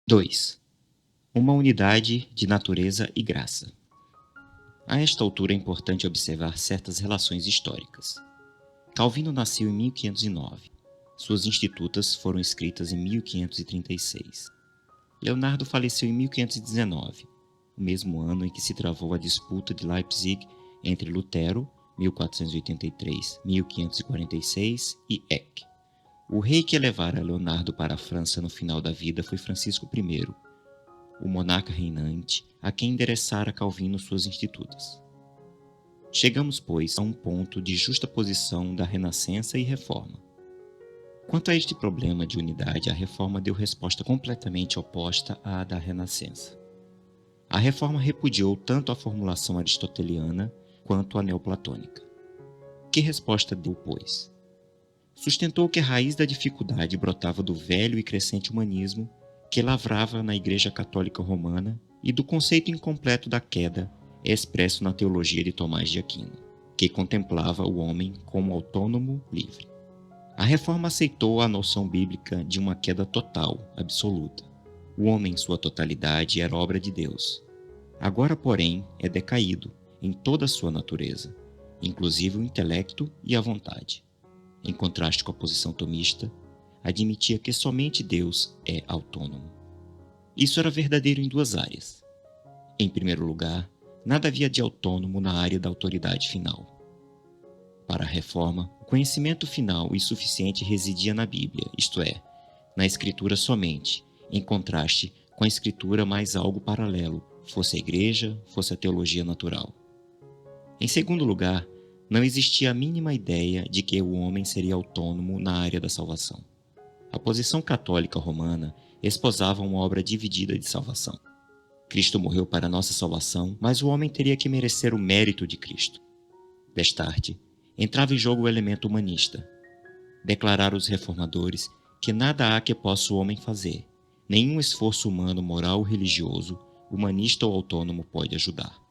2. Uma unidade de natureza e graça. A esta altura é importante observar certas relações históricas. Calvino nasceu em 1509. Suas Institutas foram escritas em 1536. Leonardo faleceu em 1519, o mesmo ano em que se travou a disputa de Leipzig entre Lutero, 1483-1546, e Eck. O rei que levara Leonardo para a França no final da vida foi Francisco I, o monarca reinante, a quem endereçara Calvino suas Institutas. Chegamos, pois, a um ponto de justaposição da Renascença e Reforma. Quanto a este problema de unidade, a Reforma deu resposta completamente oposta à da Renascença. A Reforma repudiou tanto a formulação aristoteliana quanto a neoplatônica. Que resposta deu, pois? Sustentou que a raiz da dificuldade brotava do velho e crescente humanismo que lavrava na Igreja Católica Romana e do conceito incompleto da queda expresso na teologia de Tomás de Aquino, que contemplava o homem como autônomo livre. A Reforma aceitou a noção bíblica de uma queda total, absoluta. O homem em sua totalidade era obra de Deus. Agora, porém, é decaído em toda a sua natureza, inclusive o intelecto e a vontade. Em contraste com a posição tomista, admitia que somente Deus é autônomo. Isso era verdadeiro em duas áreas. Em primeiro lugar, nada havia de autônomo na área da autoridade final. Para a Reforma, o conhecimento final e suficiente residia na Bíblia, isto é, na Escritura somente, em contraste com a Escritura mais algo paralelo, fosse a Igreja, fosse a teologia natural. Em segundo lugar, não existia a mínima ideia de que o homem seria autônomo na área da salvação. A posição católica romana esposava uma obra dividida de salvação. Cristo morreu para nossa salvação, mas o homem teria que merecer o mérito de Cristo. Destarte, entrava em jogo o elemento humanista. Declararam os reformadores que nada há que possa o homem fazer, nenhum esforço humano, moral ou religioso, humanista ou autônomo pode ajudar.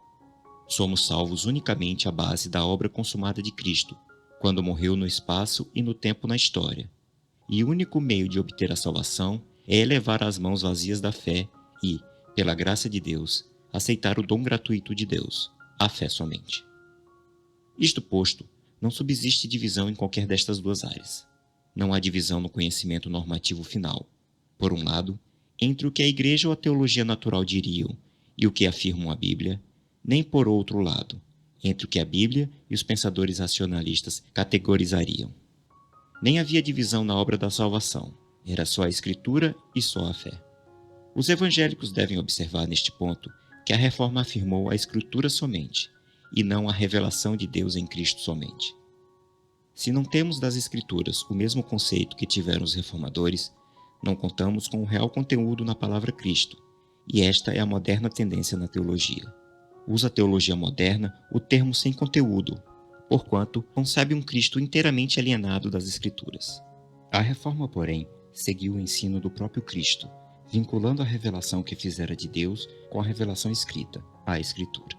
Somos salvos unicamente à base da obra consumada de Cristo, quando morreu no espaço e no tempo na história. E o único meio de obter a salvação é elevar as mãos vazias da fé e, pela graça de Deus, aceitar o dom gratuito de Deus, a fé somente. Isto posto, não subsiste divisão em qualquer destas duas áreas. Não há divisão no conhecimento normativo final. Por um lado, entre o que a Igreja ou a teologia natural diriam e o que afirmam a Bíblia, nem por outro lado, entre o que a Bíblia e os pensadores racionalistas categorizariam. Nem havia divisão na obra da salvação, era só a Escritura e só a fé. Os evangélicos devem observar neste ponto que a Reforma afirmou a Escritura somente, e não a revelação de Deus em Cristo somente. Se não temos das Escrituras o mesmo conceito que tiveram os reformadores, não contamos com o real conteúdo na palavra Cristo, e esta é a moderna tendência na teologia. Usa a teologia moderna o termo sem conteúdo, porquanto concebe um Cristo inteiramente alienado das Escrituras. A Reforma, porém, seguiu o ensino do próprio Cristo, vinculando a revelação que fizera de Deus com a revelação escrita, a Escritura.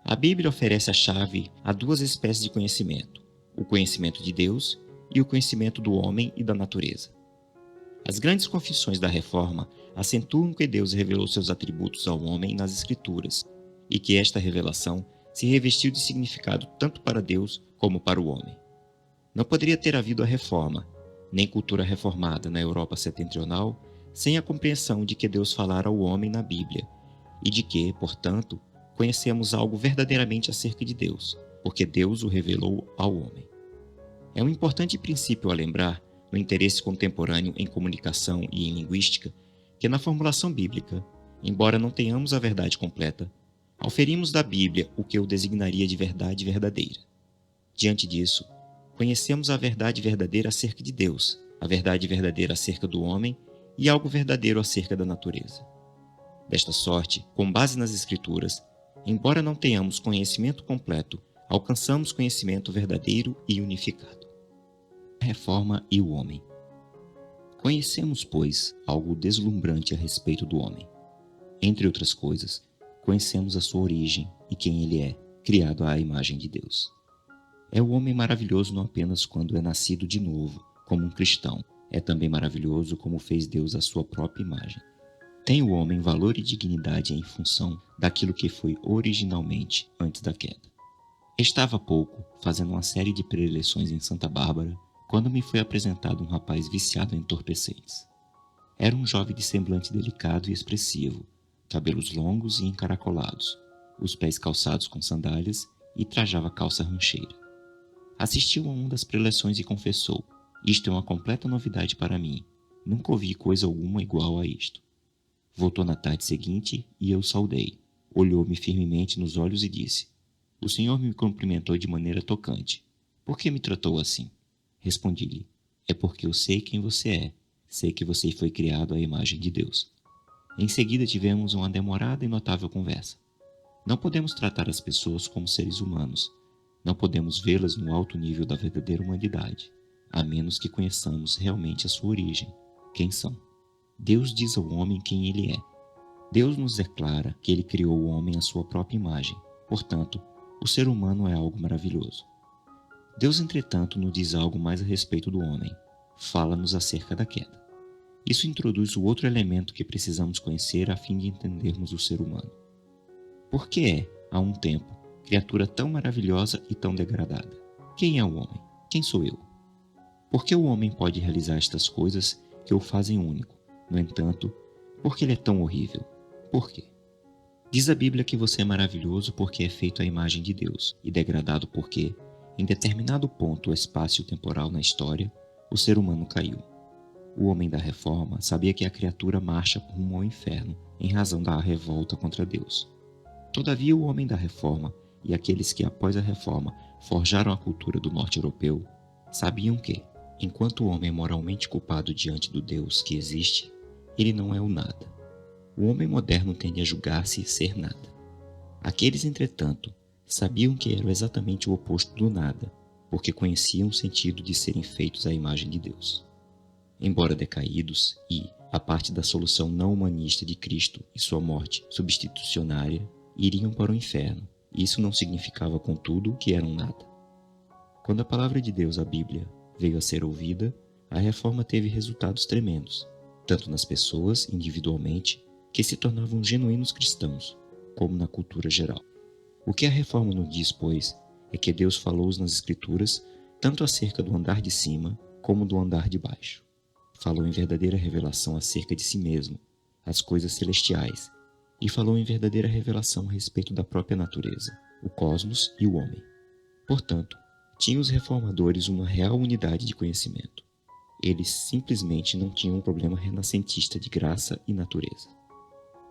A Bíblia oferece a chave a duas espécies de conhecimento, o conhecimento de Deus e o conhecimento do homem e da natureza. As grandes confissões da Reforma acentuam que Deus revelou seus atributos ao homem nas Escrituras e que esta revelação se revestiu de significado tanto para Deus como para o homem. Não poderia ter havido a Reforma, nem cultura reformada na Europa setentrional, sem a compreensão de que Deus falara ao homem na Bíblia e de que, portanto, conhecemos algo verdadeiramente acerca de Deus, porque Deus o revelou ao homem. É um importante princípio a lembrar, no interesse contemporâneo em comunicação e em linguística, que na formulação bíblica, embora não tenhamos a verdade completa, auferimos da Bíblia o que eu designaria de verdade verdadeira. Diante disso, conhecemos a verdade verdadeira acerca de Deus, a verdade verdadeira acerca do homem e algo verdadeiro acerca da natureza. Desta sorte, com base nas Escrituras, embora não tenhamos conhecimento completo, alcançamos conhecimento verdadeiro e unificado. A Reforma e o homem. Conhecemos, pois, algo deslumbrante a respeito do homem. Entre outras coisas, conhecemos a sua origem e quem ele é, criado à imagem de Deus. É o homem maravilhoso não apenas quando é nascido de novo, como um cristão, é também maravilhoso como fez Deus à sua própria imagem. Tem o homem valor e dignidade em função daquilo que foi originalmente antes da queda. Estava há pouco fazendo uma série de preleções em Santa Bárbara quando me foi apresentado um rapaz viciado em entorpecentes. Era um jovem de semblante delicado e expressivo, cabelos longos e encaracolados, os pés calçados com sandálias e trajava calça rancheira. Assistiu a uma das preleções e confessou: "Isto é uma completa novidade para mim. Nunca ouvi coisa alguma igual a isto." Voltou na tarde seguinte e eu saudei. Olhou-me firmemente nos olhos e disse: "O senhor me cumprimentou de maneira tocante. Por que me tratou assim?" Respondi-lhe: "É porque eu sei quem você é. Sei que você foi criado à imagem de Deus." Em seguida tivemos uma demorada e notável conversa. Não podemos tratar as pessoas como seres humanos. Não podemos vê-las no alto nível da verdadeira humanidade, a menos que conheçamos realmente a sua origem, quem são. Deus diz ao homem quem ele é. Deus nos declara que ele criou o homem à sua própria imagem. Portanto, o ser humano é algo maravilhoso. Deus, entretanto, nos diz algo mais a respeito do homem. Fala-nos acerca da queda. Isso introduz o outro elemento que precisamos conhecer a fim de entendermos o ser humano. Por que é, há um tempo, criatura tão maravilhosa e tão degradada? Quem é o homem? Quem sou eu? Por que o homem pode realizar estas coisas que o fazem único? No entanto, por que ele é tão horrível? Por quê? Diz a Bíblia que você é maravilhoso porque é feito à imagem de Deus, e degradado porque, em determinado ponto espaço-temporal na história, o ser humano caiu. O homem da Reforma sabia que a criatura marcha rumo ao inferno em razão da revolta contra Deus. Todavia, o homem da Reforma e aqueles que, após a Reforma, forjaram a cultura do norte europeu, sabiam que, enquanto o homem é moralmente culpado diante do Deus que existe, ele não é o nada. O homem moderno tende a julgar-se ser nada. Aqueles, entretanto, sabiam que eram exatamente o oposto do nada, porque conheciam o sentido de serem feitos à imagem de Deus. Embora decaídos e, a parte da solução não humanista de Cristo e sua morte substitucionária, iriam para o inferno, isso não significava, contudo, que eram nada. Quando a palavra de Deus, a Bíblia, veio a ser ouvida, a reforma teve resultados tremendos, tanto nas pessoas, individualmente, que se tornavam genuínos cristãos, como na cultura geral. O que a reforma nos diz, pois, é que Deus falou nas Escrituras tanto acerca do andar de cima como do andar de baixo. Falou em verdadeira revelação acerca de si mesmo, as coisas celestiais, e falou em verdadeira revelação a respeito da própria natureza, o cosmos e o homem. Portanto, tinham os reformadores uma real unidade de conhecimento. Eles simplesmente não tinham um problema renascentista de graça e natureza.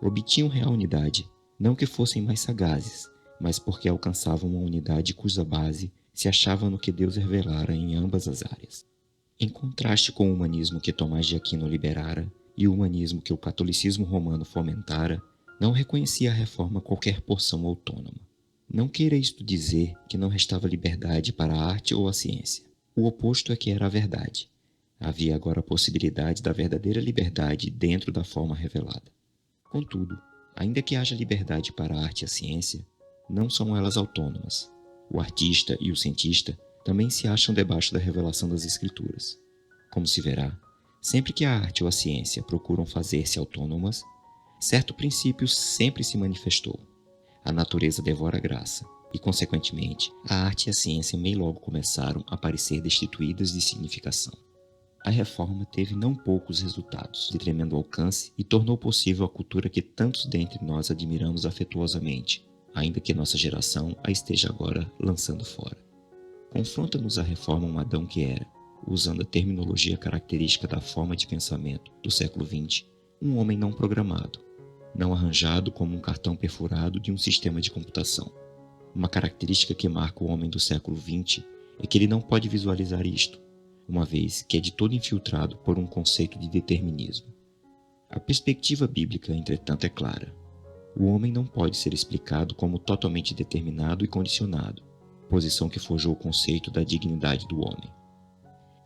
Obtinham real unidade, não que fossem mais sagazes, mas porque alcançavam uma unidade cuja base se achava no que Deus revelara em ambas as áreas. Em contraste com o humanismo que Tomás de Aquino liberara e o humanismo que o catolicismo romano fomentara, não reconhecia a reforma qualquer porção autônoma. Não queira isto dizer que não restava liberdade para a arte ou a ciência. O oposto é que era a verdade. Havia agora a possibilidade da verdadeira liberdade dentro da forma revelada. Contudo, ainda que haja liberdade para a arte e a ciência, não são elas autônomas. O artista e o cientista também se acham debaixo da revelação das Escrituras. Como se verá, sempre que a arte ou a ciência procuram fazer-se autônomas, certo princípio sempre se manifestou. A natureza devora a graça, e, consequentemente, a arte e a ciência bem logo começaram a parecer destituídas de significação. A reforma teve não poucos resultados de tremendo alcance e tornou possível a cultura que tantos dentre nós admiramos afetuosamente, ainda que nossa geração a esteja agora lançando fora. Confronta-nos a reforma um Adão que era, usando a terminologia característica da forma de pensamento do século XX, um homem não programado, não arranjado como um cartão perfurado de um sistema de computação. Uma característica que marca o homem do século XX é que ele não pode visualizar isto, uma vez que é de todo infiltrado por um conceito de determinismo. A perspectiva bíblica, entretanto, é clara. O homem não pode ser explicado como totalmente determinado e condicionado, posição que forjou o conceito da dignidade do homem.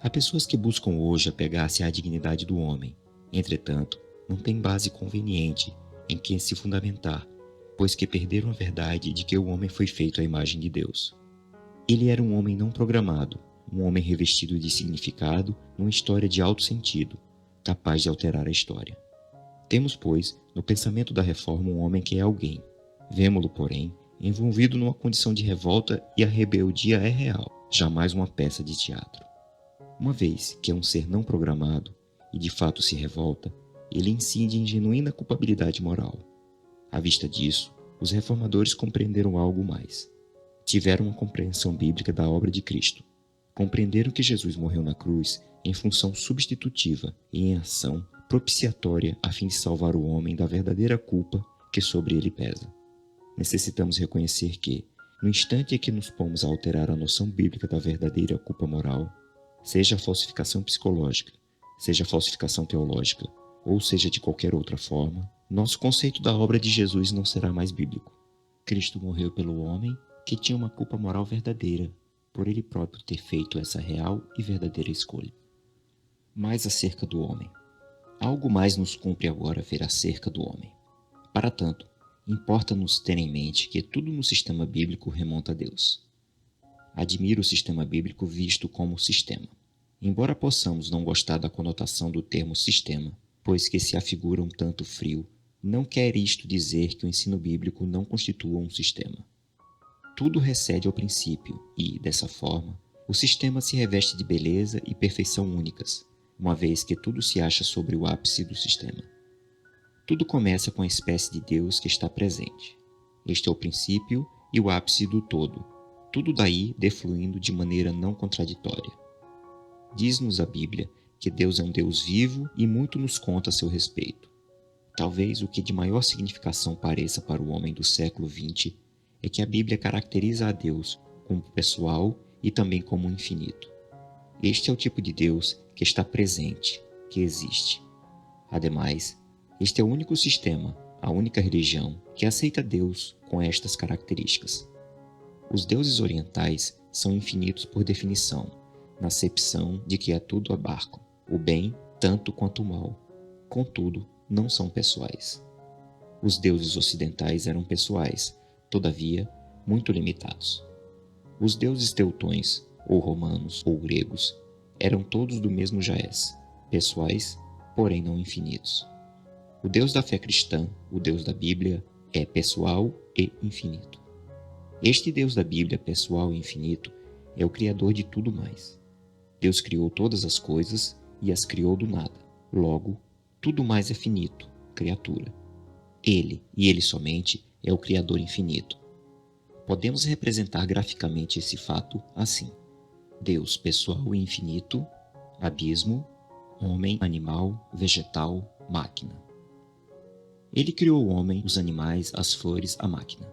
Há pessoas que buscam hoje apegar-se à dignidade do homem, entretanto, não têm base conveniente em que se fundamentar, pois que perderam a verdade de que o homem foi feito à imagem de Deus. Ele era um homem não programado, um homem revestido de significado numa história de alto sentido, capaz de alterar a história. Temos, pois, no pensamento da Reforma um homem que é alguém. Vemo-lo, porém, envolvido numa condição de revolta, e a rebeldia é real, jamais uma peça de teatro. Uma vez que é um ser não programado e de fato se revolta, ele incide em genuína culpabilidade moral. À vista disso, os reformadores compreenderam algo mais. Tiveram uma compreensão bíblica da obra de Cristo. Compreenderam que Jesus morreu na cruz em função substitutiva e em ação propiciatória a fim de salvar o homem da verdadeira culpa que sobre ele pesa. Necessitamos reconhecer que, no instante em que nos pomos a alterar a noção bíblica da verdadeira culpa moral, seja a falsificação psicológica, seja a falsificação teológica, ou seja de qualquer outra forma, nosso conceito da obra de Jesus não será mais bíblico. Cristo morreu pelo homem que tinha uma culpa moral verdadeira, por ele próprio ter feito essa real e verdadeira escolha. Mais acerca do homem. Algo mais nos cumpre agora ver acerca do homem. Para tanto, importa-nos ter em mente que tudo no sistema bíblico remonta a Deus. Admiro o sistema bíblico visto como sistema. Embora possamos não gostar da conotação do termo sistema, pois que se afigura um tanto frio, não quer isto dizer que o ensino bíblico não constitua um sistema. Tudo recede ao princípio e, dessa forma, o sistema se reveste de beleza e perfeição únicas, uma vez que tudo se acha sobre o ápice do sistema. Tudo começa com a espécie de Deus que está presente. Este é o princípio e o ápice do todo, tudo daí defluindo de maneira não contraditória. Diz-nos a Bíblia que Deus é um Deus vivo e muito nos conta a seu respeito. Talvez o que de maior significação pareça para o homem do século XX é que a Bíblia caracteriza a Deus como pessoal e também como infinito. Este é o tipo de Deus que está presente, que existe. Ademais, este é o único sistema, a única religião, que aceita Deus com estas características. Os deuses orientais são infinitos por definição, na acepção de que a tudo abarcam, o bem tanto quanto o mal. Contudo, não são pessoais. Os deuses ocidentais eram pessoais, todavia, muito limitados. Os deuses teutões, ou romanos, ou gregos, eram todos do mesmo jaez, pessoais, porém não infinitos. O Deus da fé cristã, o Deus da Bíblia, é pessoal e infinito. Este Deus da Bíblia, pessoal e infinito, é o Criador de tudo mais. Deus criou todas as coisas e as criou do nada. Logo, tudo mais é finito, criatura. Ele, e ele somente, é o Criador infinito. Podemos representar graficamente esse fato assim: Deus pessoal e infinito, abismo, homem, animal, vegetal, máquina. Ele criou o homem, os animais, as flores, a máquina.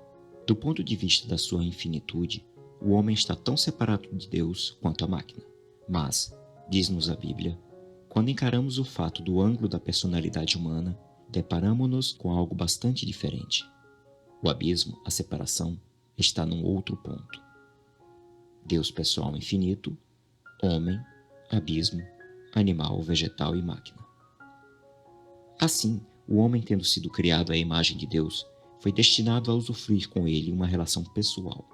Do ponto de vista da sua infinitude, o homem está tão separado de Deus quanto a máquina. Mas, diz-nos a Bíblia, quando encaramos o fato do ângulo da personalidade humana, deparamo-nos com algo bastante diferente. O abismo, a separação, está num outro ponto. Deus pessoal infinito, homem, abismo, animal, vegetal e máquina. Assim, o homem, tendo sido criado à imagem de Deus, foi destinado a usufruir com ele uma relação pessoal.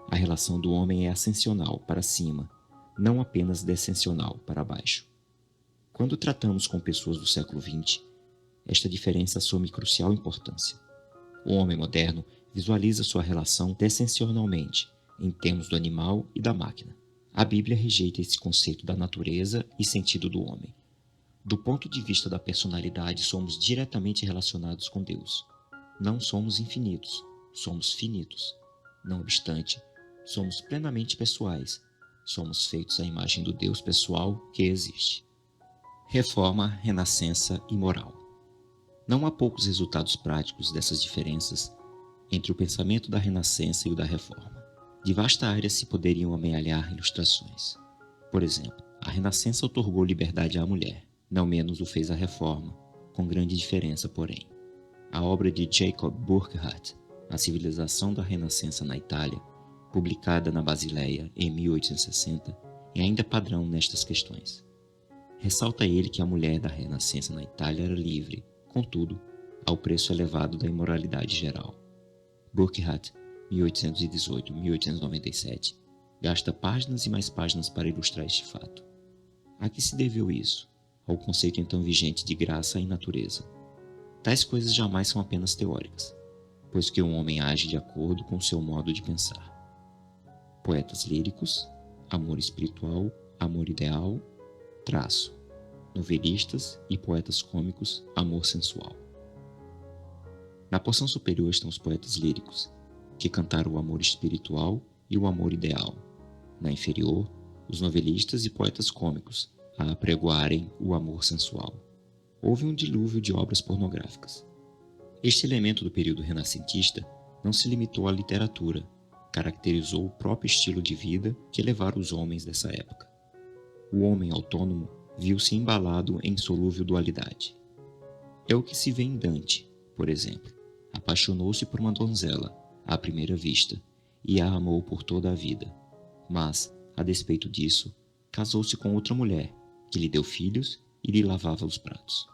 A relação do homem é ascensional para cima, não apenas descensional para baixo. Quando tratamos com pessoas do século XX, esta diferença assume crucial importância. O homem moderno visualiza sua relação descensionalmente, em termos do animal e da máquina. A Bíblia rejeita esse conceito da natureza e sentido do homem. Do ponto de vista da personalidade, somos diretamente relacionados com Deus. Não somos infinitos, somos finitos. Não obstante, somos plenamente pessoais. Somos feitos à imagem do Deus pessoal que existe. Reforma, renascença e moral. Não há poucos resultados práticos dessas diferenças entre o pensamento da renascença e o da reforma. De vasta área se poderiam amealhar ilustrações. Por exemplo, a renascença outorgou liberdade à mulher. Não menos o fez a reforma, com grande diferença, porém. A obra de Jacob Burckhardt, A Civilização da Renascença na Itália, publicada na Basileia em 1860, é ainda padrão nestas questões. Ressalta ele que a mulher da Renascença na Itália era livre, contudo, ao preço elevado da imoralidade geral. Burckhardt, 1818-1897, gasta páginas e mais páginas para ilustrar este fato. A que se deveu isso? Ao conceito então vigente de graça e natureza. Tais coisas jamais são apenas teóricas, pois que o homem age de acordo com seu modo de pensar. Poetas líricos, amor espiritual, amor ideal, traço. Novelistas e poetas cômicos, amor sensual. Na porção superior estão os poetas líricos, que cantaram o amor espiritual e o amor ideal. Na inferior, os novelistas e poetas cômicos, a apregoarem o amor sensual. Houve um dilúvio de obras pornográficas. Este elemento do período renascentista não se limitou à literatura, caracterizou o próprio estilo de vida que levaram os homens dessa época. O homem autônomo viu-se embalado em insolúvel dualidade. É o que se vê em Dante, por exemplo. Apaixonou-se por uma donzela, à primeira vista, e a amou por toda a vida. Mas, a despeito disso, casou-se com outra mulher, que lhe deu filhos e lhe lavava os pratos.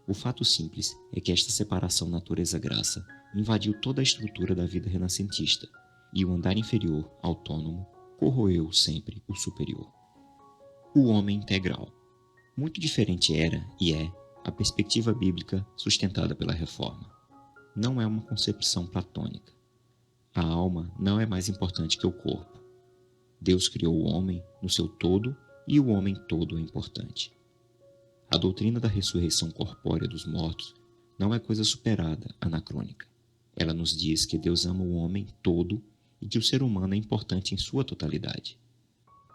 O fato simples é que esta separação natureza-graça invadiu toda a estrutura da vida renascentista, e o andar inferior, autônomo, corroeu sempre o superior. O homem integral. Muito diferente era, e é, a perspectiva bíblica sustentada pela Reforma. Não é uma concepção platônica. A alma não é mais importante que o corpo. Deus criou o homem no seu todo e o homem todo é importante. A doutrina da ressurreição corpórea dos mortos não é coisa superada, anacrônica. Ela nos diz que Deus ama o homem todo e que o ser humano é importante em sua totalidade.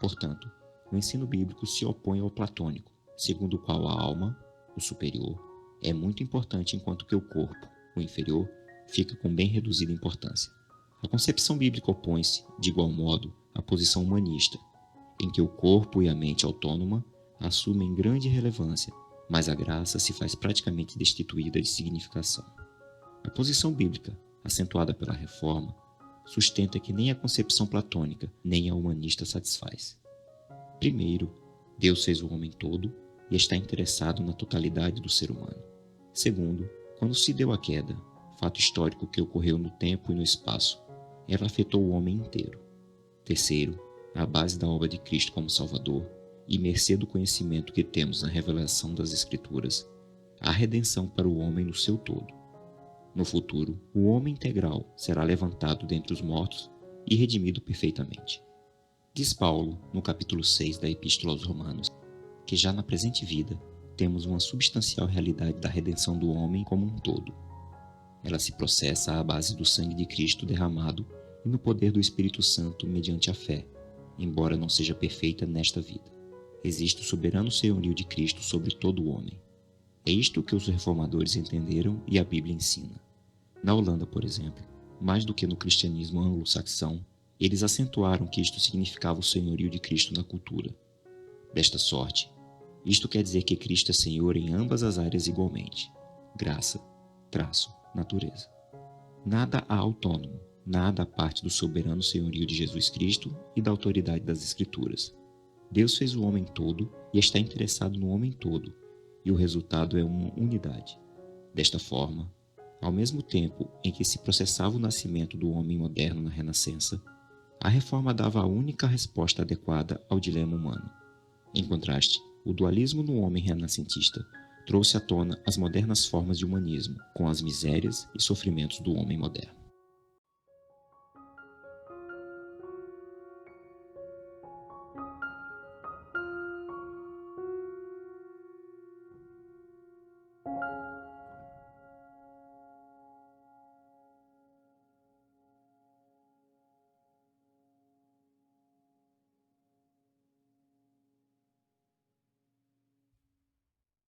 Portanto, o ensino bíblico se opõe ao platônico, segundo o qual a alma, o superior, é muito importante enquanto que o corpo, o inferior, fica com bem reduzida importância. A concepção bíblica opõe-se, de igual modo, à posição humanista, em que o corpo e a mente autônoma assumem grande relevância, mas a graça se faz praticamente destituída de significação. A posição bíblica, acentuada pela Reforma, sustenta que nem a concepção platônica nem a humanista satisfaz. Primeiro, Deus fez o homem todo e está interessado na totalidade do ser humano. Segundo, quando se deu a queda, fato histórico que ocorreu no tempo e no espaço, ela afetou o homem inteiro. Terceiro, à base da obra de Cristo como Salvador, e mercê do conhecimento que temos na revelação das Escrituras, há redenção para o homem no seu todo. No futuro, o homem integral será levantado dentre os mortos e redimido perfeitamente. Diz Paulo, no capítulo 6 da Epístola aos Romanos, que já na presente vida temos uma substancial realidade da redenção do homem como um todo. Ela se processa à base do sangue de Cristo derramado e no poder do Espírito Santo mediante a fé, embora não seja perfeita nesta vida. Existe o soberano senhorio de Cristo sobre todo o homem. É isto que os reformadores entenderam e a Bíblia ensina. Na Holanda, por exemplo, mais do que no cristianismo anglo-saxão, eles acentuaram que isto significava o senhorio de Cristo na cultura. Desta sorte, isto quer dizer que Cristo é Senhor em ambas as áreas igualmente: graça, traço, natureza. Nada há autônomo, nada à parte do soberano senhorio de Jesus Cristo e da autoridade das Escrituras. Deus fez o homem todo e está interessado no homem todo, e o resultado é uma unidade. Desta forma, ao mesmo tempo em que se processava o nascimento do homem moderno na Renascença, a Reforma dava a única resposta adequada ao dilema humano. Em contraste, o dualismo no homem renascentista trouxe à tona as modernas formas de humanismo, com as misérias e sofrimentos do homem moderno.